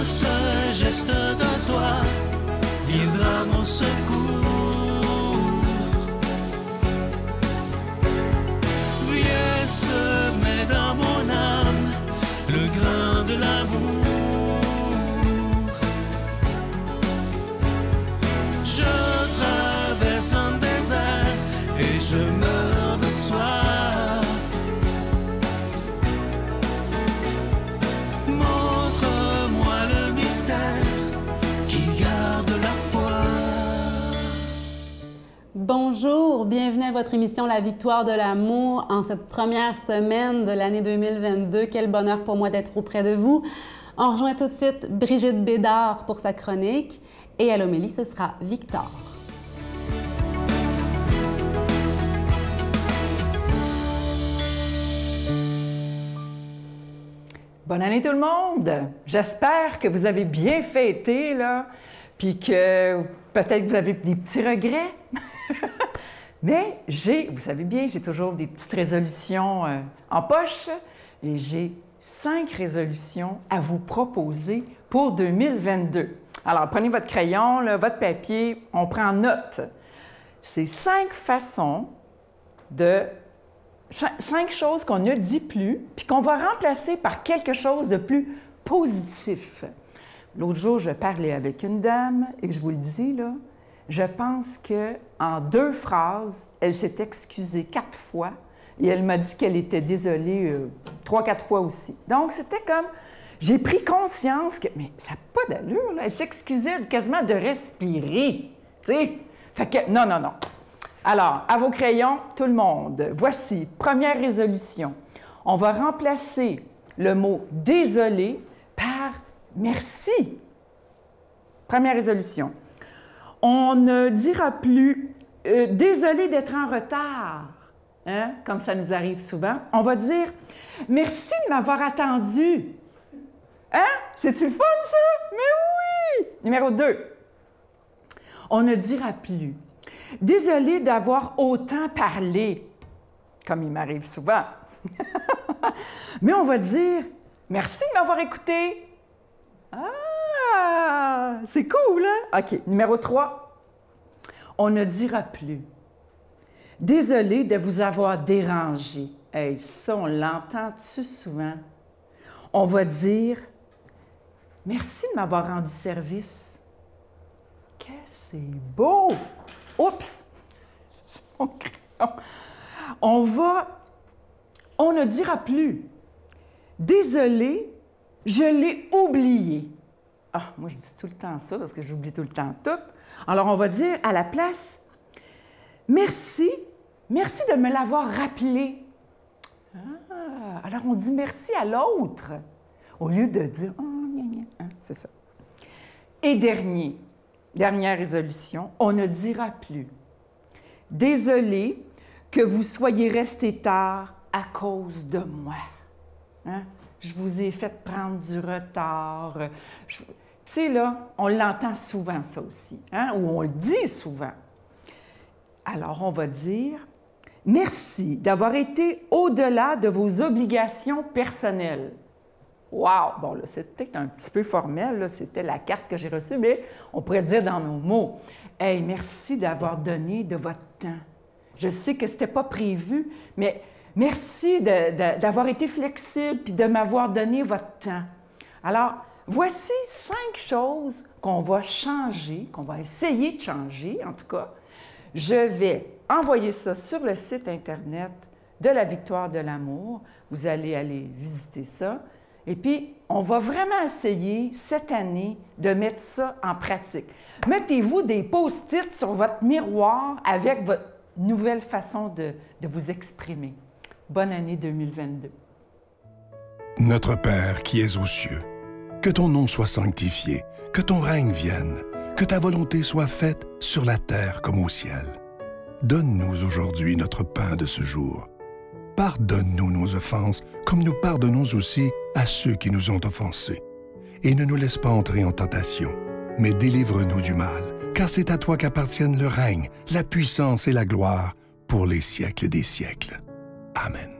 ce geste de toi viendra mon secours. Viens semer dans mon âme le grain de l'amour. Je traverse un désert et je meurs de soif. Montre-moi le mystère qui garde la foi. Bonjour, bienvenue à votre émission La Victoire de l'amour en cette première semaine de l'année 2022. Quel bonheur pour moi d'être auprès de vous. On rejoint tout de suite Brigitte Bédard pour sa chronique et à l'homélie, ce sera Victor. Bonne année tout le monde! J'espère que vous avez bien fêté, là, puis que peut-être vous avez des petits regrets. Mais vous savez bien, j'ai toujours des petites résolutions en poche et j'ai 5 résolutions à vous proposer pour 2022. Alors, prenez votre crayon, là, votre papier, on prend note. C'est 5 façons de 5 choses qu'on ne dit plus, puis qu'on va remplacer par quelque chose de plus positif. L'autre jour, je parlais avec une dame, et je vous le dis, là, je pense qu'en 2 phrases, elle s'est excusée 4 fois, et elle m'a dit qu'elle était désolée 3-4 fois aussi. Donc, c'était comme, j'ai pris conscience que, mais ça n'a pas d'allure, là, elle s'excusait quasiment de respirer, tu sais. Fait que, non. Alors, à vos crayons, tout le monde, voici, première résolution. On va remplacer le mot « désolé » par « merci ». Première résolution. On ne dira plus « désolé d'être en retard hein? », comme ça nous arrive souvent. On va dire « merci de m'avoir attendu ». Hein? C'est-tu le fun, ça? Mais oui! Numéro 2. On ne dira plus « désolé d'avoir autant parlé », comme il m'arrive souvent. Mais on va dire « merci de m'avoir écouté ». Ah! C'est cool, hein? OK. Numéro 3. On ne dira plus « désolé de vous avoir dérangé ». Hey, ça, on l'entend-tu souvent? On va dire « merci de m'avoir rendu service ». Que c'est beau! Oups! C'est mon crayon. On ne dira plus « désolé, je l'ai oublié ». Ah, moi, je dis tout le temps ça parce que j'oublie tout le temps tout. Alors, on va dire à la place « merci de me l'avoir rappelé ». Ah, alors, on dit merci à l'autre au lieu de dire « oh, gna, gna. Hein, c'est ça. Et dernière résolution, on ne dira plus « désolé que vous soyez resté tard à cause de moi. Hein? Je vous ai fait prendre du retard. » Tu sais, là, on l'entend souvent, ça aussi, hein? Ou on le dit souvent. Alors, on va dire « merci d'avoir été au-delà de vos obligations personnelles. » Wow! Bon, là, c'est peut-être un petit peu formel, là, c'était la carte que j'ai reçue, mais on pourrait le dire dans nos mots. Hey, merci d'avoir donné de votre temps. Je sais que ce n'était pas prévu, mais merci d'avoir été flexible puis de m'avoir donné votre temps. Alors, voici 5 choses qu'on va changer, qu'on va essayer de changer, en tout cas. Je vais envoyer ça sur le site Internet de la Victoire de l'amour. Vous allez aller visiter ça. Et puis, on va vraiment essayer cette année de mettre ça en pratique. Mettez-vous des post-it sur votre miroir avec votre nouvelle façon de vous exprimer. Bonne année 2022. Notre Père qui es aux cieux, que ton nom soit sanctifié, que ton règne vienne, que ta volonté soit faite sur la terre comme au ciel. Donne-nous aujourd'hui notre pain de ce jour. Pardonne-nous nos offenses, comme nous pardonnons aussi à ceux qui nous ont offensés. Et ne nous laisse pas entrer en tentation, mais délivre-nous du mal, car c'est à toi qu'appartiennent le règne, la puissance et la gloire pour les siècles des siècles. Amen.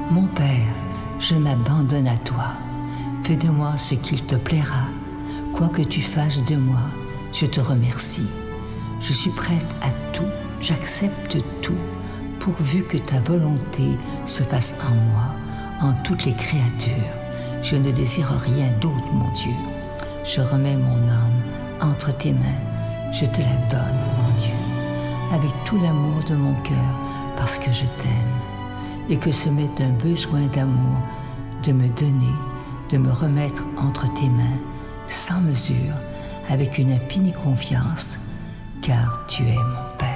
Mon Père, je m'abandonne à toi. Fais de moi ce qu'il te plaira. Quoi que tu fasses de moi, je te remercie. Je suis prête à tout, j'accepte tout, pourvu que ta volonté se fasse en moi, en toutes les créatures. Je ne désire rien d'autre, mon Dieu. Je remets mon âme entre tes mains. Je te la donne, mon Dieu, avec tout l'amour de mon cœur, parce que je t'aime, et que ce m'est un besoin d'amour de me donner, de me remettre entre tes mains, sans mesure, avec une infinie confiance, car tu es mon Père.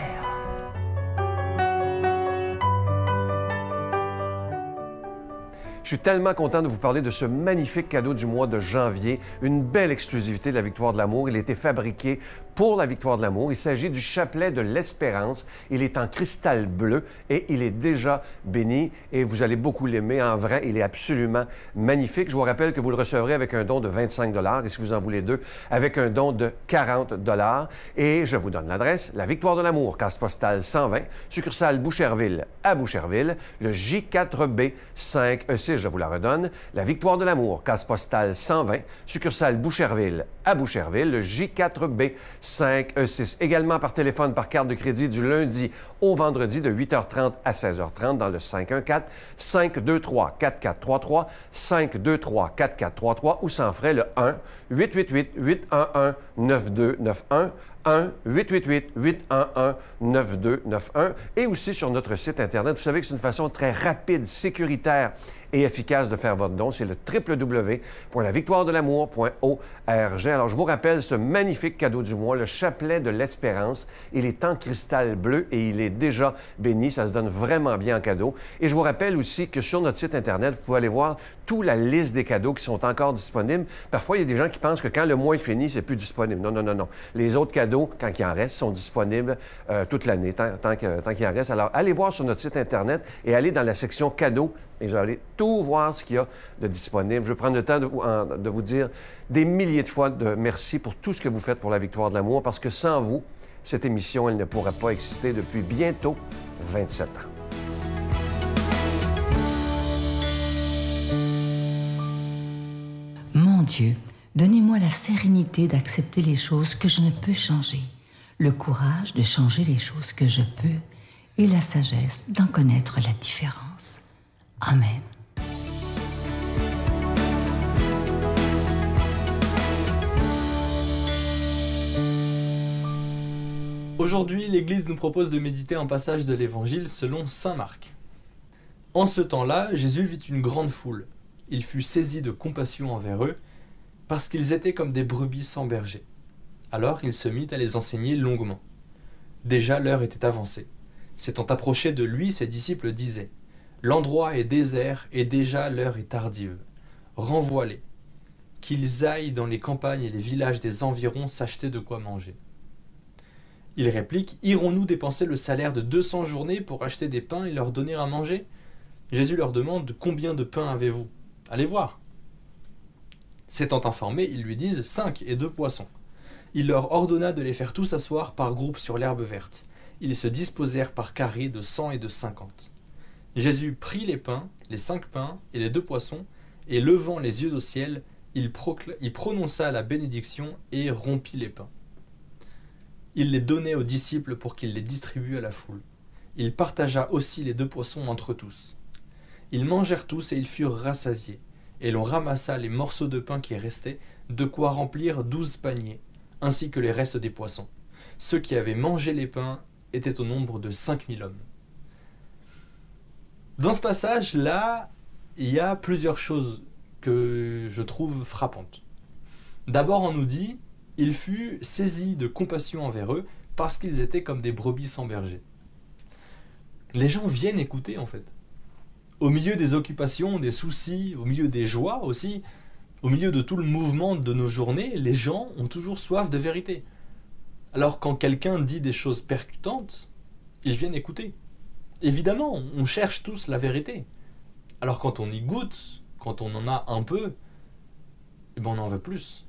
Je suis tellement content de vous parler de ce magnifique cadeau du mois de janvier, une belle exclusivité de la Victoire de l'amour. Il a été fabriqué pour la Victoire de l'amour. Il s'agit du chapelet de l'espérance. Il est en cristal bleu et il est déjà béni et vous allez beaucoup l'aimer. En vrai, il est absolument magnifique. Je vous rappelle que vous le recevrez avec un don de 25 $ et si vous en voulez deux, avec un don de 40 $. Et je vous donne l'adresse, la Victoire de l'amour, case postale 120, succursale Boucherville à Boucherville, le J4B 5E6. Je vous la redonne. La Victoire de l'amour, case postale 120, succursale Boucherville à Boucherville, le J4B 5E6. Également par téléphone, par carte de crédit du lundi au vendredi de 8h30 à 16h30 dans le 514-523-4433, 523-4433 ou sans frais le 1-888-811-9291. 1-888-811-9291 et aussi sur notre site Internet. Vous savez que c'est une façon très rapide, sécuritaire et efficace de faire votre don. C'est le www.lavictoiredelamour.org. Alors, je vous rappelle ce magnifique cadeau du mois, le chapelet de l'espérance. Il est en cristal bleu et il est déjà béni. Ça se donne vraiment bien en cadeau. Et je vous rappelle aussi que sur notre site Internet, vous pouvez aller voir toute la liste des cadeaux qui sont encore disponibles. Parfois, il y a des gens qui pensent que quand le mois est fini, c'est plus disponible. Non, non, non, non. Les autres cadeaux, quand il en reste, sont disponibles toute l'année, tant qu'il en reste. Alors, allez voir sur notre site Internet et allez dans la section cadeaux et vous allez tout voir ce qu'il y a de disponible. Je vais prendre le temps de vous dire des milliers de fois de merci pour tout ce que vous faites pour la Victoire de l'amour, parce que sans vous, cette émission, elle ne pourrait pas exister depuis bientôt 27 ans. Mon Dieu, donnez-moi la sérénité d'accepter les choses que je ne peux changer, le courage de changer les choses que je peux et la sagesse d'en connaître la différence. Amen. Aujourd'hui, l'Église nous propose de méditer un passage de l'Évangile selon saint Marc. En ce temps-là, Jésus vit une grande foule. Il fut saisi de compassion envers eux, parce qu'ils étaient comme des brebis sans berger. Alors il se mit à les enseigner longuement. Déjà l'heure était avancée. S'étant approché de lui, ses disciples disaient : « L'endroit est désert et déjà l'heure est tardive. Renvoie-les, qu'ils aillent dans les campagnes et les villages des environs s'acheter de quoi manger. » Il réplique : « Irons-nous dépenser le salaire de 200 journées pour acheter des pains et leur donner à manger ?» Jésus leur demande : « Combien de pains avez-vous ? Allez voir. » S'étant informés, ils lui disent : « 5 et 2 poissons. » Il leur ordonna de les faire tous asseoir par groupes sur l'herbe verte. Ils se disposèrent par carrés de 100 et de 50. Jésus prit les pains, les 5 pains et les 2 poissons, et levant les yeux au ciel, il prononça la bénédiction et rompit les pains. Il les donnait aux disciples pour qu'ils les distribuent à la foule. Il partagea aussi les 2 poissons entre tous. Ils mangèrent tous et ils furent rassasiés. Et l'on ramassa les morceaux de pain qui restaient, de quoi remplir 12 paniers, ainsi que les restes des poissons. Ceux qui avaient mangé les pains étaient au nombre de 5000 hommes. Dans ce passage-là, il y a plusieurs choses que je trouve frappantes. D'abord, on nous dit « Il fut saisi de compassion envers eux parce qu'ils étaient comme des brebis sans berger. » Les gens viennent écouter, en fait. Au milieu des occupations, des soucis, au milieu des joies aussi, au milieu de tout le mouvement de nos journées, les gens ont toujours soif de vérité. Alors quand quelqu'un dit des choses percutantes, ils viennent écouter. Évidemment, on cherche tous la vérité. Alors quand on y goûte, quand on en a un peu, eh ben on en veut plus.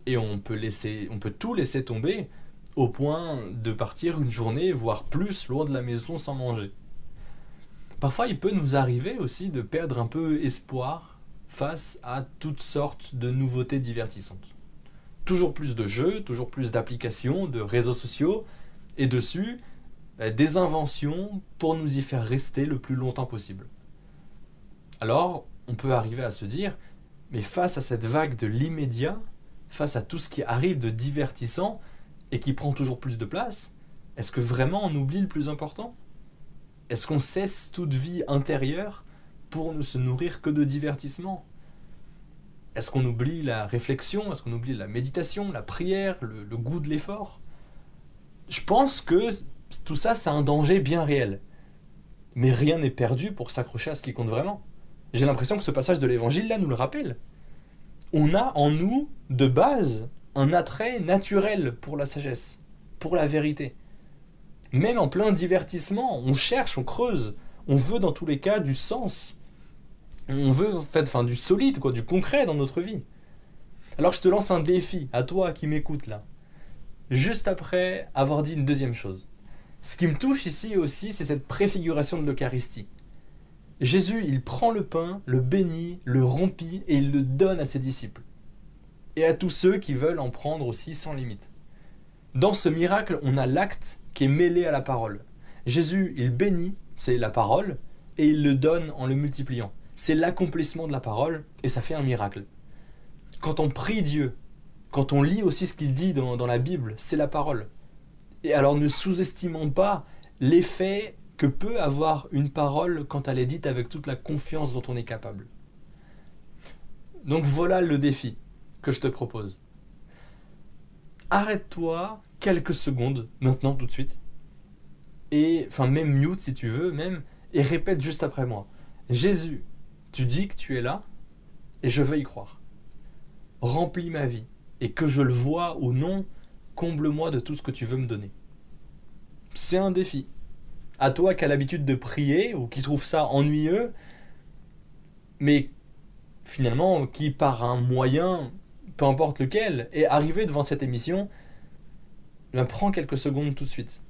Et on peut tout laisser tomber au point de partir une journée, voire plus, loin de la maison sans manger. Parfois, il peut nous arriver aussi de perdre un peu espoir face à toutes sortes de nouveautés divertissantes. Toujours plus de jeux, toujours plus d'applications, de réseaux sociaux, et dessus, des inventions pour nous y faire rester le plus longtemps possible. Alors, on peut arriver à se dire, mais face à cette vague de l'immédiat, face à tout ce qui arrive de divertissant et qui prend toujours plus de place, est-ce que vraiment on oublie le plus important ? Est-ce qu'on cesse toute vie intérieure pour ne se nourrir que de divertissement ? Est-ce qu'on oublie la réflexion ? Est-ce qu'on oublie la méditation, la prière, le goût de l'effort ? Je pense que tout ça, c'est un danger bien réel. Mais rien n'est perdu pour s'accrocher à ce qui compte vraiment. J'ai l'impression que ce passage de l'Évangile, là, nous le rappelle. On a en nous, de base, un attrait naturel pour la sagesse, pour la vérité. Même en plein divertissement, on cherche, on creuse, on veut dans tous les cas du sens. On veut en fait, du solide, du concret dans notre vie. Alors je te lance un défi, à toi qui m'écoutes là. Juste après avoir dit une deuxième chose. Ce qui me touche ici aussi, c'est cette préfiguration de l'Eucharistie. Jésus, il prend le pain, le bénit, le rompit et il le donne à ses disciples. Et à tous ceux qui veulent en prendre aussi sans limite. Dans ce miracle, on a l'acte qui est mêlé à la parole. Jésus, il bénit, c'est la parole, et il le donne en le multipliant. C'est l'accomplissement de la parole, et ça fait un miracle. Quand on prie Dieu, quand on lit aussi ce qu'il dit dans la Bible, c'est la parole. Et alors ne sous-estimons pas l'effet que peut avoir une parole quand elle est dite avec toute la confiance dont on est capable. Donc voilà le défi que je te propose. Arrête-toi quelques secondes, maintenant, tout de suite, et, même mute si tu veux, et répète juste après moi. Jésus, tu dis que tu es là, et je veux y croire. Remplis ma vie, et que je le vois ou non, comble-moi de tout ce que tu veux me donner. C'est un défi. À toi qui as l'habitude de prier, ou qui trouve ça ennuyeux, mais finalement, qui par un moyen, peu importe lequel, est arrivé devant cette émission, prends quelques secondes tout de suite.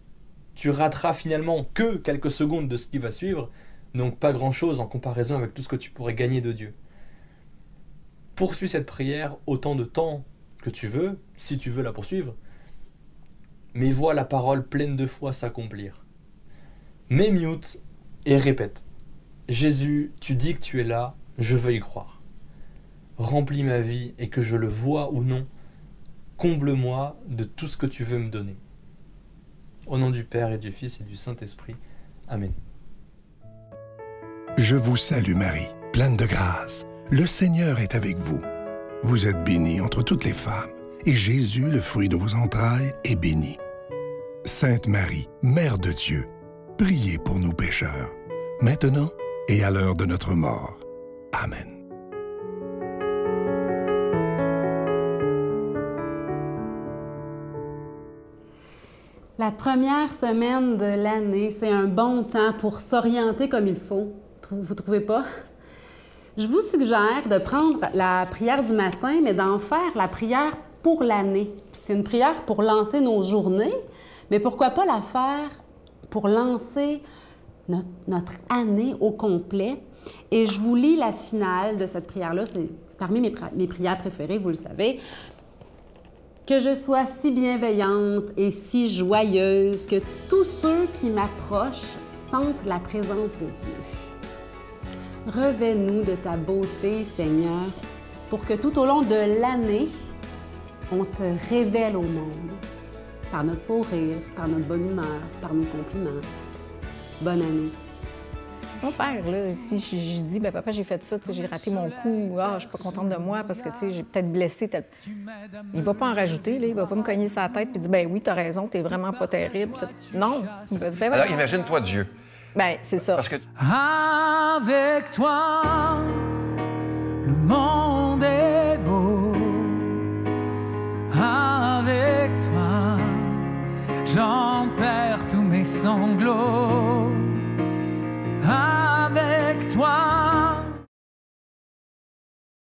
Tu rateras finalement que quelques secondes de ce qui va suivre, donc pas grand-chose en comparaison avec tout ce que tu pourrais gagner de Dieu. Poursuis cette prière autant de temps que tu veux, si tu veux la poursuivre, mais vois la parole pleine de foi s'accomplir. Mets mute et répète. Jésus, tu dis que tu es là, je veux y croire. Remplis ma vie et que je le vois ou non, comble-moi de tout ce que tu veux me donner. Au nom du Père et du Fils et du Saint-Esprit. Amen. Je vous salue Marie, pleine de grâce. Le Seigneur est avec vous. Vous êtes bénie entre toutes les femmes, et Jésus, le fruit de vos entrailles, est béni. Sainte Marie, Mère de Dieu, priez pour nous pécheurs, maintenant et à l'heure de notre mort. Amen. La première semaine de l'année, c'est un bon temps pour s'orienter comme il faut. Vous trouvez pas? Je vous suggère de prendre la prière du matin, mais d'en faire la prière pour l'année. C'est une prière pour lancer nos journées, mais pourquoi pas la faire pour lancer notre année au complet? Et je vous lis la finale de cette prière-là. C'est parmi mes prières préférées, vous le savez. Que je sois si bienveillante et si joyeuse que tous ceux qui m'approchent sentent la présence de Dieu. Revêt-nous de ta beauté, Seigneur, pour que tout au long de l'année, on te révèle au monde, par notre sourire, par notre bonne humeur, par nos compliments. Bonne année. Mon père, là, si je dis, ben papa, j'ai fait ça, j'ai raté mon coup, je suis pas contente de moi parce que j'ai peut-être blessé. Il va pas en rajouter, là, il va pas me cogner sa tête et dire, ben oui, t'as raison, t'es vraiment pas terrible. Non. Il va dire, ben, alors, imagine-toi Dieu. Ben, c'est ça. Parce que avec toi, le monde est beau. Avec toi, j'en perds tous mes sanglots.